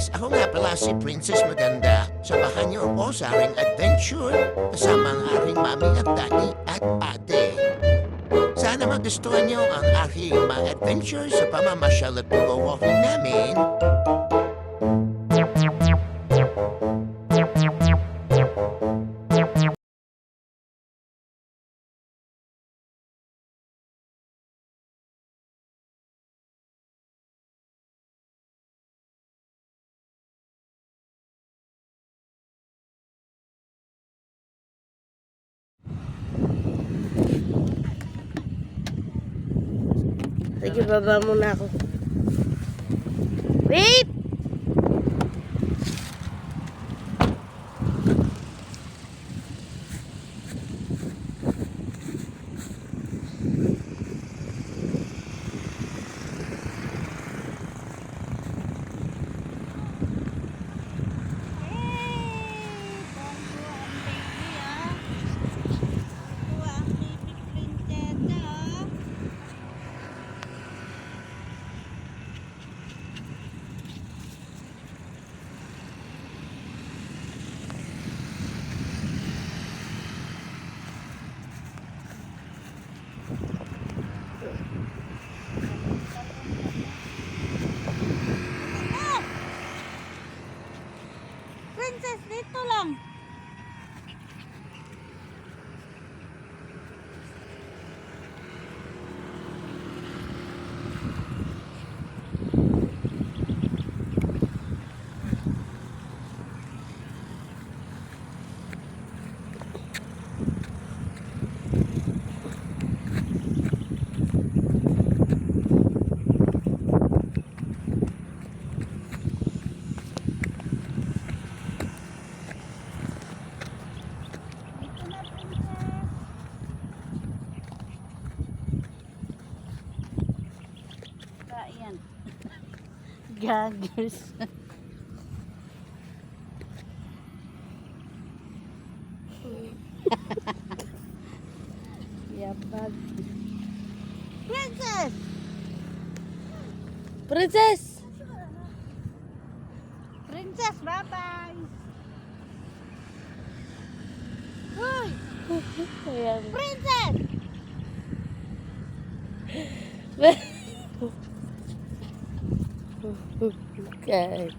guys, ako nga pala si Princess Maganda. Samahan niyo ako sa aking adventure kasama ang aking mami at daddy at ate. Sana magustuhan niyo ang aking mga adventure sa pamamasyal at pag-walking namin. Sige, baba muna ako. Wait! Princess, dito lang. Ayan. Gaggers. Yapag. Princess! Princess! Princess, bye-bye! Uy! Ayan. Princess! Okay.